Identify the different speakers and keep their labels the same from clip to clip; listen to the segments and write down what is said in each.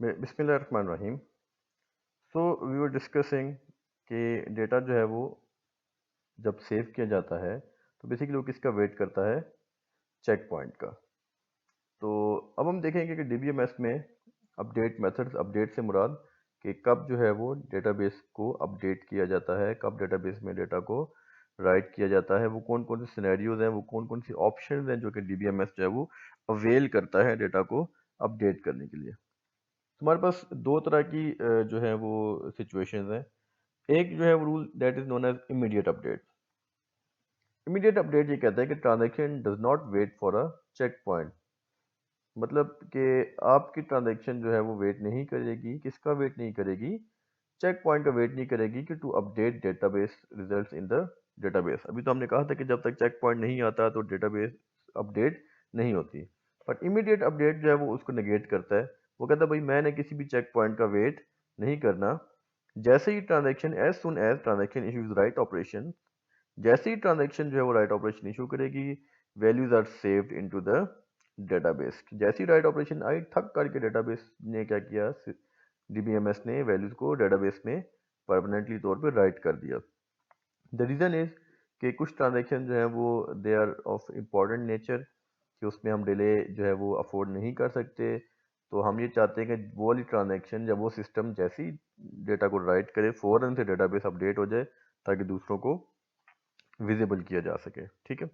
Speaker 1: बिस्मिल्लाहिर्रहमानिर्रहीम। So we were discussing कि data जो है वो जब सेव किया जाता है तो बेसिकली वो किसका वेट करता है? चेक पॉइंट का। तो अब हम देखेंगे कि डीबीएमएस में अपडेट मेथड्स, अपडेट से मुराद कि कब जो है वो डेटाबेस को अपडेट किया जाता है, कब डेटाबेस में डेटा को राइट किया जाता है, वो कौन कौन से सिनेरियोज हैं, वो कौन कौन सी ऑप्शंस हैं जो कि डीबीएमएस जो है वो अवेल करता है डेटा को अपडेट करने के लिए। हमारे पास दो तरह की जो है वो सिचुएशंस हैं। एक जो है वो rule that is known as immediate update. Immediate update ये कहता है कि transaction does not wait for a checkpoint. मतलब कि आपकी ट्रांजैक्शन जो है वो वेट नहीं करेगी, किसका वेट नहीं करेगी? चेक पॉइंट का वेट नहीं करेगी कि to update database results in the database. अभी तो हमने कहा था कि जब तक चेक पॉइंट नहीं आता तो डेटाबेस अपडेट नहीं होती। बट इमीडिएट अपडेट जो है वो उसको नेगेट करता है। वो कहता है भाई मैंने किसी भी चेक पॉइंट का वेट नहीं करना। जैसे ही transaction, as soon as transaction issues write operation, जैसे ही ट्रांजैक्शन जो है वो राइट ऑपरेशन इशू करेगी, values are saved into the database. जैसे ही राइट ऑपरेशन आई, ठक करके डेटाबेस ने क्या किया, डीबीएमएस ने वैल्यूज को डेटाबेस में परमानेंटली तौर पे राइट कर दिया। द रीज़न इज कि कुछ ट्रांजैक्शन जो है वो they are of important nature, कि उसमें हम डिले जो है वो अफोर्ड नहीं कर सकते। तो हम ये चाहते हैं कि वो वाली ट्रांजैक्शन जब वो सिस्टम जैसी डेटा को राइट करे, फ़ौरन से डेटाबेस अपडेट हो जाए ताकि दूसरों को विजिबल किया जा सके। ठीक है।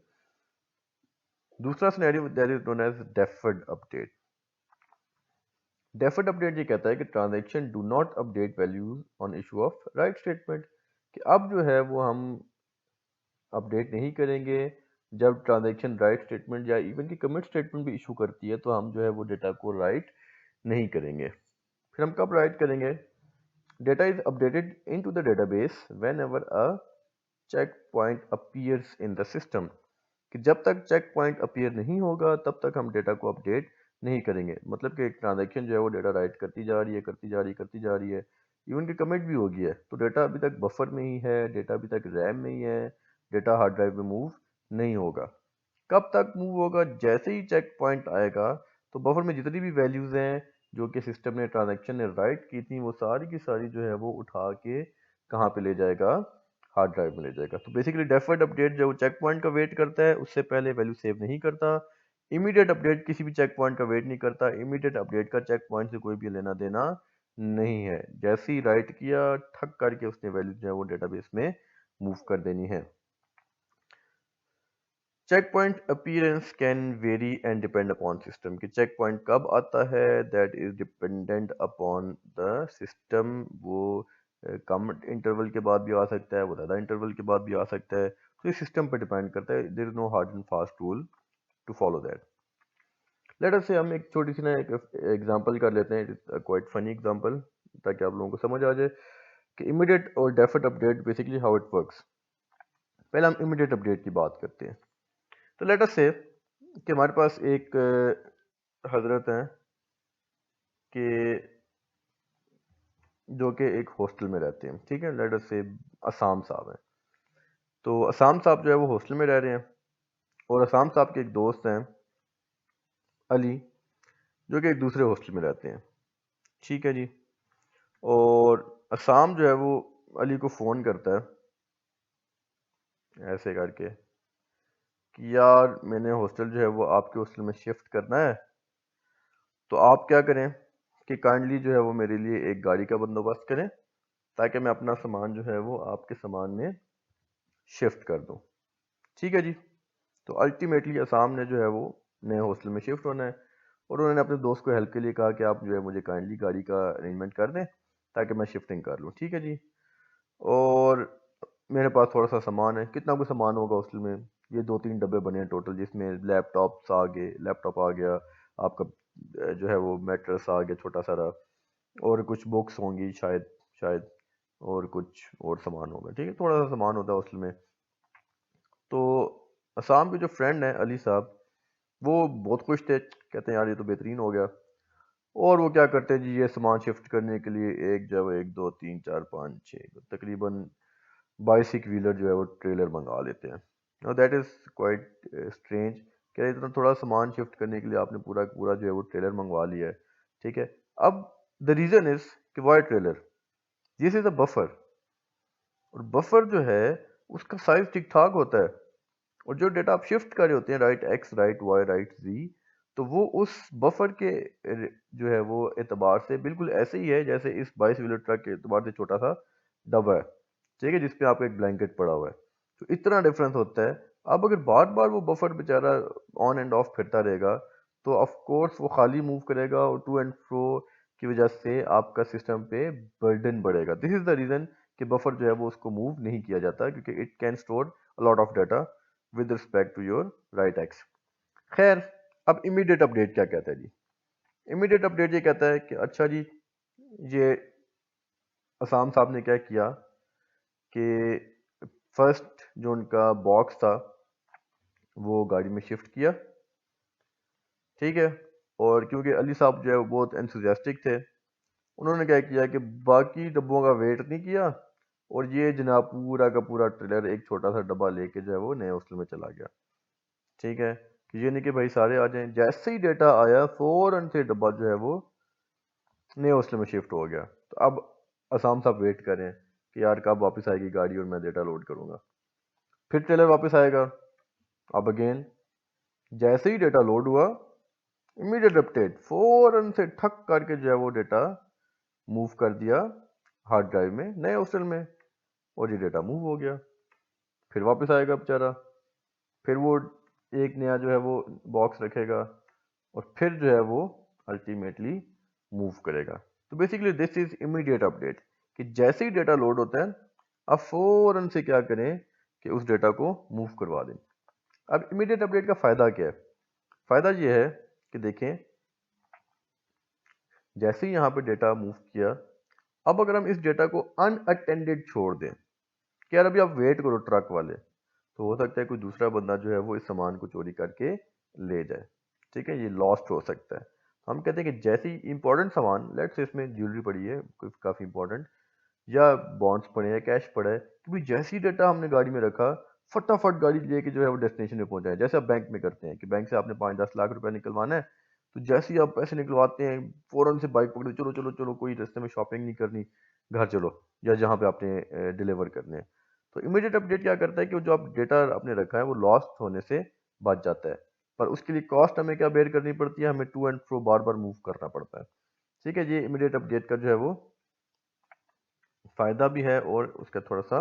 Speaker 1: दूसरा scenario that is known as deferred update. Deferred update ये कहता है कि transaction do not update values on issue of write statement. कि अब जो है वो हम अपडेट नहीं करेंगे जब ट्रांजैक्शन राइट स्टेटमेंट या इवन की कमिट स्टेटमेंट भी इशू करती है, तो हम जो है वो डेटा को राइट नहीं करेंगे। फिर हम कब राइट करेंगे? Data is updated into the database whenever a checkpoint appears in the system. कि जब तक चेक पॉइंट अपीयर नहीं होगा तब तक हम डेटा को अपडेट नहीं करेंगे। मतलब कि एक ट्रांजैक्शन जो है वो डेटा राइट करती जा रही है, करती जा रही है, करती जा रही है, इवन की कमिट भी हो गई है, तो डेटा अभी तक बफर में ही है, डेटा अभी तक रैम में ही है, डेटा हार्ड ड्राइव में मूव नहीं होगा। कब तक मूव होगा? जैसे ही चेक पॉइंट आएगा तो बफर में जितनी भी वैल्यूज हैं जो कि सिस्टम ने, ट्रांजैक्शन ने राइट की थी, वो सारी की सारी जो है वो उठा के कहाँ पे ले जाएगा? हार्ड ड्राइव में ले जाएगा। तो बेसिकली डेफर्ड अपडेट जो चेक पॉइंट का वेट करता है, उससे पहले वैल्यू सेव नहीं करता। इमीडिएट अपडेट किसी भी चेक पॉइंट का वेट नहीं करता। इमीडिएट अपडेट का चेक पॉइंट से कोई भी लेना देना नहीं है। जैसे ही राइट किया, ठक करके उसने वैल्यू जो है वो डेटाबेस में मूव कर देनी है। Checkpoint appearance can vary and depend upon system. कि चेक पॉइंट कब आता है, that is dependent upon the system. वो कम इंटरवल के बाद भी आ सकता है, वो ज़्यादा इंटरवल के बाद भी आ सकता है। तो ये सिस्टम पर डिपेंड करता है। There is no hard and fast rule to follow that. Let us say हम एक छोटी सी ना एक एग्जांपल कर लेते हैं। It is quite funny example, ताकि आप लोगों को समझ आ जाए कि इमीडिएट और deferred update basically how it works. पहले हम इमीडिएट अपडेट की बात करते हैं। तो लेट अस से कि हमारे पास एक हजरत हैं कि जो कि एक हॉस्टल में रहते हैं। ठीक है, लेट अस से असाम साहब हैं। तो असाम साहब जो है वो हॉस्टल में रह रहे हैं, और असाम साहब के एक दोस्त हैं अली, जो कि एक दूसरे हॉस्टल में रहते हैं। ठीक है जी। और असाम जो है वो अली को फ़ोन करता है ऐसे करके कि यार मैंने हॉस्टल जो है वो आपके हॉस्टल में शिफ्ट करना है, तो आप क्या करें कि काइंडली जो है वो मेरे लिए एक गाड़ी का बंदोबस्त करें, ताकि मैं अपना सामान जो है वो आपके सामान में शिफ्ट कर दूं। ठीक है जी। तो अल्टीमेटली असाम ने जो है वो नए हॉस्टल में शिफ्ट होना है, और उन्होंने अपने दोस्त को हेल्प के लिए कहा कि आप जो है मुझे काइंडली गाड़ी का अरेंजमेंट कर दें ताकि मैं शिफ्टिंग कर लूँ। ठीक है जी। और मेरे पास थोड़ा सा सामान है। कितना कुछ सामान होगा हॉस्टल में? ये 2-3 डब्बे बने हैं टोटल, जिसमें लैपटॉप आ गया आपका, जो है वो मैट्रेस आ गया छोटा सारा, और कुछ बुक्स होंगी शायद, और कुछ और सामान होगा। ठीक है, थोड़ा सा सामान होता है हॉस्टल में। तो असम के जो फ्रेंड हैं अली साहब, वो बहुत खुश थे, कहते हैं यार ये तो बेहतरीन हो गया। और वो क्या करते हैं जी, ये सामान शिफ्ट करने के लिए एक जब 1 2 3 4 5 6 तकरीबन 22 व्हीलर जो है वो ट्रेलर मंगा लेते हैं। और दैट इज़ क्वाइट स्ट्रेंज। क्या इतना थोड़ा सामान शिफ्ट करने के लिए आपने पूरा पूरा जो है वो ट्रेलर मंगवा लिया है। ठीक है। अब द रीजन इज कि why trailer, this is a buffer, और बफर जो है उसका साइज ठीक ठाक होता है, और जो डेटा आप शिफ्ट कर रहे होते हैं write X write Y right जी, तो वो उस बफर के जो है वो एतबार से बिल्कुल ऐसे ही है जैसे इस 22 व्हीलर ट्रक के एतबार से छोटा सा डब्बा है, ठीक है, जिसपे आपका एक ब्लैंकेट पड़ा हुआ है। तो इतना डिफरेंस होता है। अब अगर बार बार वो बफर बेचारा ऑन एंड ऑफ फिरता रहेगा तो ऑफ कोर्स वो खाली मूव करेगा, और टू एंड फ्रो की वजह से आपका सिस्टम पे बर्डन बढ़ेगा। दिस इज द रीजन कि बफर जो है वो उसको मूव नहीं किया जाता, क्योंकि it can store a lot of data with respect to your write X. खैर, अब इमीडिएट अपडेट क्या कहता है जी? इमीडिएट अपडेट ये कहता है कि अच्छा जी, ये असाम साहब ने क्या किया कि फर्स्ट जो उनका बॉक्स था वो गाड़ी में शिफ्ट किया, ठीक है, और क्योंकि अली साहब जो है वो बहुत एंथुसियास्टिक थे, उन्होंने क्या किया कि बाकी डब्बों का वेट नहीं किया, और ये जनाब पूरा का पूरा ट्रेलर एक छोटा सा डब्बा लेके जो है वो नए हॉस्टल में चला गया, ठीक है, कि ये नहीं कि भाई सारे आ जाएं। जैसे ही डेटा आया फौरन से डब्बा जो है वो नए हॉस्टल में शिफ्ट हो गया। तो अब आसाम साहब वेट करें कि यार कब वापस आएगी गाड़ी और मैं डेटा लोड करूंगा। फिर ट्रेलर वापस आएगा। अब अगेन जैसे ही डेटा लोड हुआ, इमीडिएट अपडेट, फौरन से ठक करके जो है वो डेटा मूव कर दिया हार्ड ड्राइव में नए हॉस्टल में, और ये डेटा मूव हो गया। फिर वापस आएगा बेचारा, फिर वो एक नया जो है वो बॉक्स रखेगा, और फिर जो है वो अल्टीमेटली मूव करेगा। तो basically this is immediate update, कि जैसे ही डेटा लोड होता है आप फौरन से क्या करें कि उस डेटा को मूव करवा दें। अब इमीडिएट अपडेट का फायदा क्या है? फायदा ये है कि देखें, जैसे ही यहाँ पे डेटा मूव किया, अब अगर हम इस डेटा को अनअटेंडेड छोड़ दें कि यार अभी आप वेट करो ट्रक वाले, तो हो सकता है कोई दूसरा बंदा जो है वो इस सामान को चोरी करके ले जाए, ठीक है, ये लॉस्ट हो सकता है। हम कहते हैं कि जैसे ही इंपॉर्टेंट सामान, लेट्स से इसमें ज्वेलरी पड़ी है काफ़ी इंपॉर्टेंट, या बॉन्ड्स पड़े हैं, कैश पड़ा है, कि भाई जैसे ही डेटा हमने गाड़ी में रखा, फटाफट गाड़ी लेके जो है वो डेस्टिनेशन में पहुंचाए। जैसे आप बैंक में करते हैं कि बैंक से आपने 5-10 लाख रुपया निकलवाना है, तो जैसे ही आप पैसे निकलवाते हैं फौरन से बाइक पकड़ो, चलो चलो चलो, कोई रास्ते में शॉपिंग नहीं करनी, घर चलो, या जहाँ पे आपने डिलीवर करने हैं। तो इमीडिएट अपडेट क्या करता है कि जो आप डेटा आपने रखा है वो लॉस्ट होने से बच जाता है, पर उसके लिए कॉस्ट हमें क्या बेयर करनी पड़ती है, हमें टू एंड फ्रो बार बार मूव करना पड़ता है, ठीक है। ये इमीडिएट अपडेट का जो है वो फायदा भी है और उसका थोड़ा सा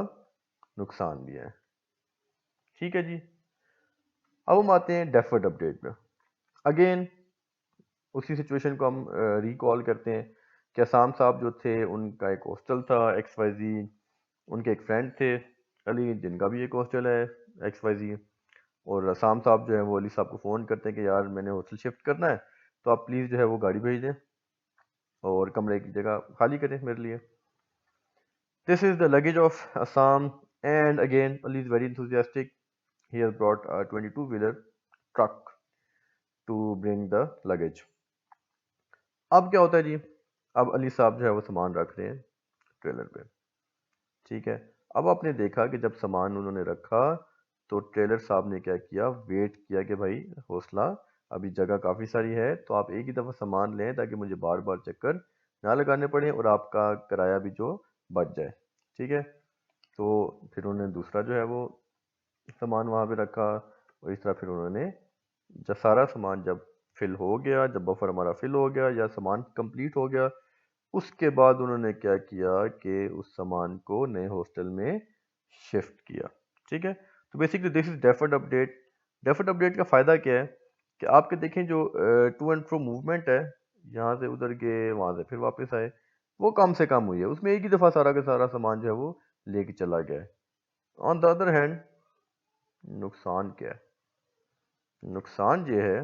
Speaker 1: नुकसान भी है, ठीक है जी। अब हम आते हैं डेफर्ड अपडेट पे। अगेन उसी सिचुएशन को हम रिकॉल करते हैं कि आसाम साहब जो थे उनका एक हॉस्टल था एक्स वाई जी, उनके एक फ्रेंड थे अली जिनका भी एक हॉस्टल है एक्स वाई जी, और आसाम साहब जो है वो अली साहब को फ़ोन करते हैं कि यार मैंने हॉस्टल शिफ्ट करना है, तो आप प्लीज़ जो है वो गाड़ी भेज दें और कमरे की जगह खाली करें मेरे लिए। This is the luggage of Assam, and again Ali is very enthusiastic, he has brought a 22-wheeler truck to bring the luggage। अब क्या होता है जी, अब अली साहब जो है वो सामान रख रहे हैं ट्रेलर पे, ठीक है। अब आपने देखा कि जब सामान उन्होंने रखा तो ट्रेलर साहब ने क्या किया, वेट किया कि भाई हौसला, अभी जगह काफ़ी सारी है, तो आप एक ही दफ़ा सामान लें ताकि मुझे बार बार चक्कर ना लगाने पड़े और आपका किराया भी जो बच जाए, ठीक है। तो फिर उन्होंने दूसरा जो है वो सामान वहाँ पे रखा, और इस तरह फिर उन्होंने जब सारा सामान जब फिल हो गया, जब बफर हमारा फिल हो गया या सामान कंप्लीट हो गया, उसके बाद उन्होंने क्या किया कि उस सामान को नए हॉस्टल में शिफ्ट किया, ठीक है। तो basically this is deferred update. Deferred update का फ़ायदा क्या है कि आपके देखें जो टू एंड फ्रो मूवमेंट है, यहाँ से उधर गए वहाँ से फिर वापस आए, वो कम से कम हुई है, उसमें एक ही दफ़ा सारा का सारा सामान जो है वो लेके चला गया है। ऑन द अदर हैंड नुकसान क्या है? नुकसान ये है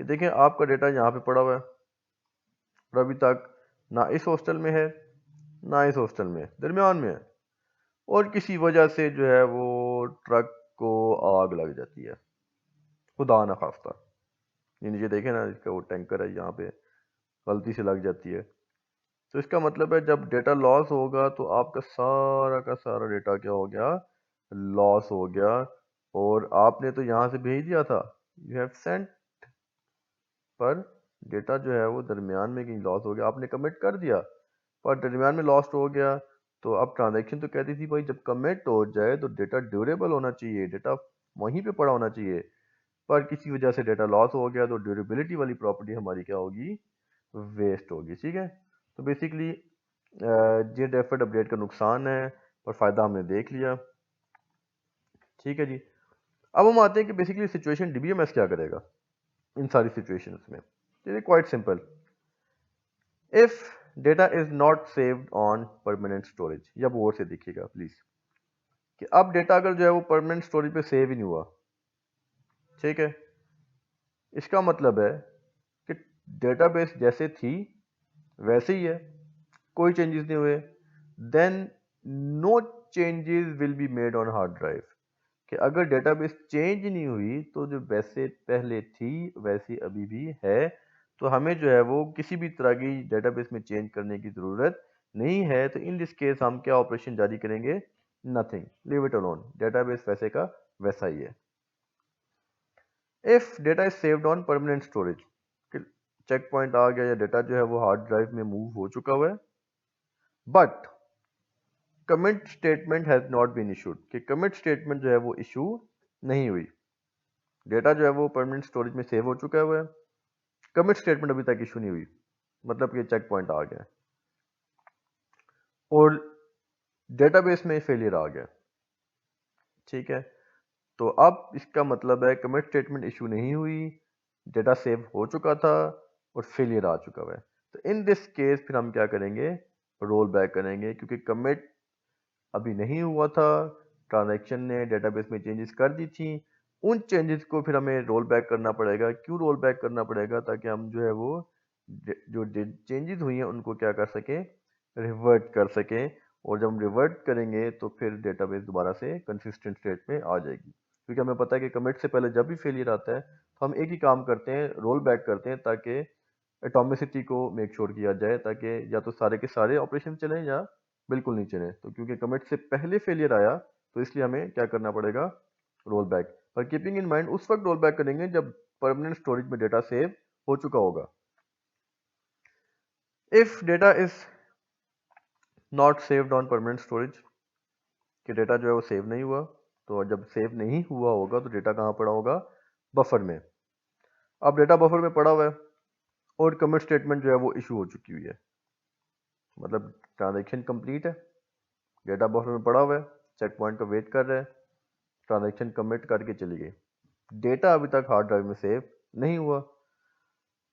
Speaker 1: कि देखें आपका डेटा यहाँ पे पड़ा हुआ है और अभी तक ना इस हॉस्टल में है ना इस हॉस्टल में, दरमियान में है, और किसी वजह से जो है वो ट्रक को आग लग जाती है, खुदा ना खास्ता। ये नीचे देखें ना, इसका वो टैंकर है यहाँ पे, गलती से लग जाती है, तो इसका मतलब है जब डेटा लॉस होगा तो आपका सारा का सारा डेटा क्या हो गया, लॉस हो गया। और आपने तो यहाँ से भेज दिया था, यू हैव सेंट, पर डेटा जो है वो दरमियान में कहीं लॉस हो गया, आपने कमिट कर दिया पर दरमियान में लॉस्ट हो गया, तो अब ट्रांजैक्शन तो कहती थी भाई जब कमिट हो जाए तो डेटा ड्यूरेबल होना चाहिए, डेटा वहीं पे पड़ा होना चाहिए, पर किसी वजह से डेटा लॉस हो गया तो ड्यूरेबिलिटी वाली प्रॉपर्टी हमारी क्या होगी, वेस्ट होगी। ठीक है, तो बेसिकली ये डेफर्ड अपडेट का नुकसान है, पर फ़ायदा हमने देख लिया। ठीक है जी, अब हम आते हैं कि बेसिकली सिचुएशन डीबीएमएस क्या करेगा इन सारी सिचुएशंस में। तो ये quite simple, if data is not saved on permanent storage, या वो से देखिएगा प्लीज कि अब डेटा अगर जो है वो परमानेंट स्टोरेज पे सेव ही नहीं हुआ, ठीक है, इसका मतलब है कि डेटाबेस जैसे थी वैसे ही है, कोई चेंजेस नहीं हुए, then no changes will be made on hard drive, कि अगर डेटाबेस चेंज नहीं हुई तो जो वैसे पहले थी वैसी अभी भी है, तो हमें जो है वो किसी भी तरह की डेटाबेस में चेंज करने की ज़रूरत नहीं है। तो इन दिस केस हम क्या ऑपरेशन जारी करेंगे, nothing, leave it alone, database वैसे का वैसा ही है। If data is saved on permanent storage, check point आ गया या डेटा जो है वो हार्ड ड्राइव में मूव हो चुका हुआ है, but commit statement has not been issued, कि कमिट स्टेटमेंट जो है वो इशू नहीं हुई, डेटा जो है वो परमानेंट स्टोरेज में सेव हो चुका हुआ है, कमिट स्टेटमेंट अभी तक इशू नहीं हुई, मतलब कि चेक पॉइंट आ गया और डेटाबेस में फेलियर आ गया। ठीक है, तो अब इसका मतलब है कमिट स्टेटमेंट इशू नहीं हुई, डेटा सेव हो चुका था और फेलियर आ चुका हुआ है। तो इन दिस केस फिर हम क्या करेंगे, रोल बैक करेंगे, क्योंकि कमिट अभी नहीं हुआ था, ट्रांजैक्शन ने डेटाबेस में चेंजेस कर दी थी, उन चेंजेस को फिर हमें रोल बैक करना पड़ेगा। क्यों रोल बैक करना पड़ेगा, ताकि हम जो है वो जो चेंजेस हुई हैं उनको क्या कर सकें, रिवर्ट कर सकें, और जब हम रिवर्ट करेंगे तो फिर डेटाबेस दोबारा से कंसिस्टेंट स्टेट में आ जाएगी, क्योंकि हमें पता है कि कमिट से पहले जब भी फेलियर आता है तो हम एक ही काम करते हैं, रोल बैक करते हैं, ताकि एटॉमिसिटी को मेक श्योर किया जाए, ताकि या तो सारे के सारे ऑपरेशन चलें या बिल्कुल नहीं चले। तो क्योंकि कमिट से पहले फेलियर आया तो इसलिए हमें क्या करना पड़ेगा, रोल बैक। पर कीपिंग इन माइंड उस वक्त रोल बैक करेंगे जब परमानेंट स्टोरेज में डेटा सेव हो चुका होगा। If data is not saved on permanent storage, कि डेटा जो है वो सेव नहीं हुआ, तो जब सेव नहीं हुआ होगा तो डेटा कहाँ पड़ा होगा, बफर में। अब डेटा बफर में पड़ा हुआ है और कमिट स्टेटमेंट जो है वो इशू हो चुकी हुई है, मतलब ट्रांजेक्शन कंप्लीट है, डेटा बफर में पड़ा हुआ है, चेक पॉइंट का वेट कर रहा है, ट्रांजैक्शन कमिट करके चली गई, डेटा अभी तक हार्ड ड्राइव में सेव नहीं हुआ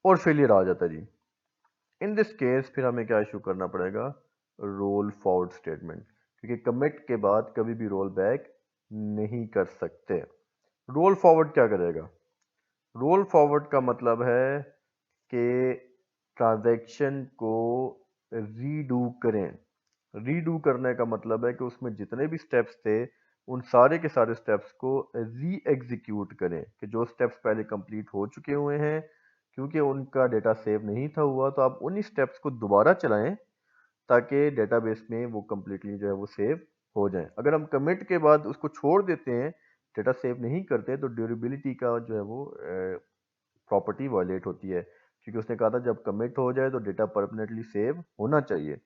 Speaker 1: और फेलियर आ जाता है जी। इन दिस केस फिर हमें क्या इशू करना पड़ेगा, रोल फॉरवर्ड स्टेटमेंट, क्योंकि कमिट के बाद कभी भी रोल बैक नहीं कर सकते। रोल फॉरवर्ड क्या करेगा, रोल फॉरवर्ड का मतलब है कि ट्रांजैक्शन को रीडू करें। रीडू करने का मतलब है कि उसमें जितने भी स्टेप्स थे उन सारे के सारे स्टेप्स को री एग्जीक्यूट करें, कि जो स्टेप्स पहले कंप्लीट हो चुके हुए हैं, क्योंकि उनका डेटा सेव नहीं था हुआ, तो आप उन्हीं स्टेप्स को दोबारा चलाएं ताकि डेटाबेस में वो कंप्लीटली जो है वो सेव हो जाए। अगर हम कमिट के बाद उसको छोड़ देते हैं, डेटा सेव नहीं करते, तो ड्यूरेबिलिटी का जो है वो प्रॉपर्टी वायलेट होती है, क्योंकि उसने कहा था जब कमिट हो जाए तो डेटा परमानेंटली सेव होना चाहिए,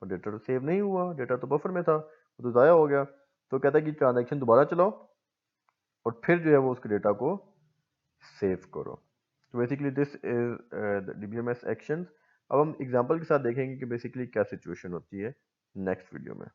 Speaker 1: और डेटा तो सेव नहीं हुआ, डेटा तो बफर में था, वो तो ज़ाया हो गया। तो कहता है कि ट्रांजैक्शन दोबारा चलाओ और फिर जो है वो उसके डेटा को सेव करो। तो basically this is DBMS actions. अब हम एग्जांपल के साथ देखेंगे कि बेसिकली क्या सिचुएशन होती है नेक्स्ट वीडियो में।